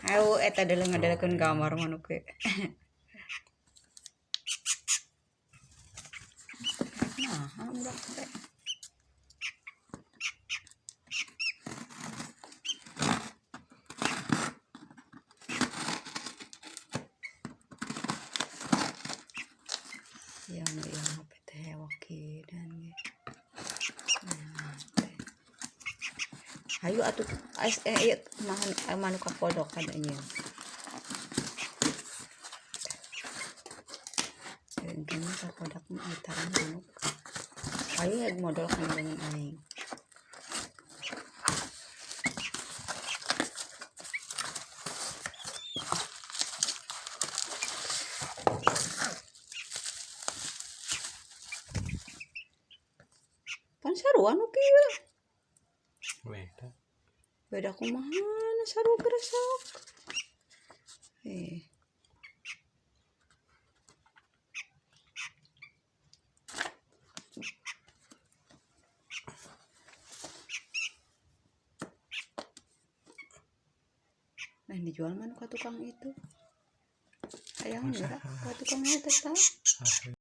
Ayo eta deuleu ngadalekeun gambar manuk ge. Nah, budak teh. Yang HP teh wakidan ge. Hayu atuh manuk kapodok kan anjeun. Gini kapodok mah eta manuk. Hayu yang modal kan dengan aing. Pan sarua nu kieu. Beda kumaha sarua geresak. Nah dijual mana ke tukang itu? Sayang enggak ke tukang itu tetap.